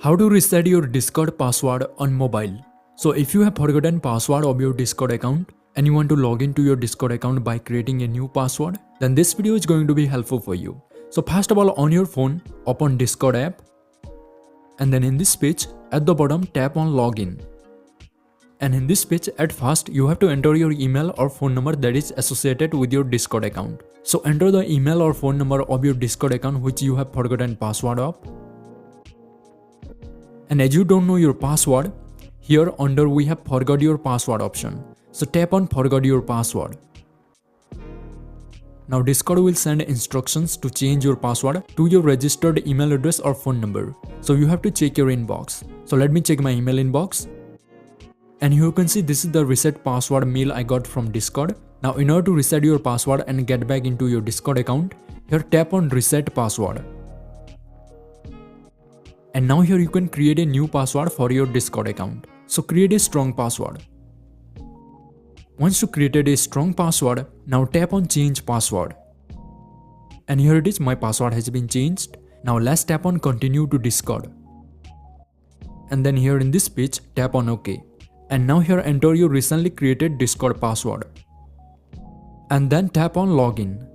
How to reset your Discord password on mobile. So if you have forgotten password of your Discord account and you want to log into your Discord account by creating a new password, then this video is going to be helpful for you. So first of all, on your phone, open Discord app, and then in this page at the bottom tap on login. And in this page at first you have to enter your email or phone number that is associated with your Discord account. So enter the email or phone number of your Discord account which you have forgotten password of. And as you don't know your password, here under we have forgot your password option. So tap on forgot your password. Now Discord will send instructions to change your password to your registered email address or phone number. So you have to check your inbox. So let me check my email inbox. And here you can see this is the reset password mail I got from Discord. Now in order to reset your password and get back into your Discord account, here tap on reset password. And now here you can create a new password for your Discord account. So create a strong password. Once you created a strong password, now tap on change password. And here it is, my password has been changed. Now let's tap on continue to Discord. And then here in this page, tap on OK. And now here enter your recently created Discord password. And then tap on login.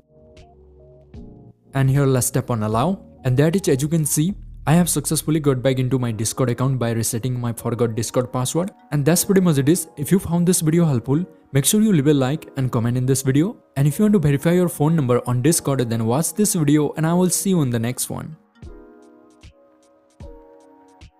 And here let's tap on allow. And that is, as you can see, I have successfully got back into my Discord account by resetting my forgot Discord password. And that's pretty much it is. If you found this video helpful, make sure you leave a like and comment in this video. And if you want to verify your phone number on Discord, then watch this video and I will see you in the next one.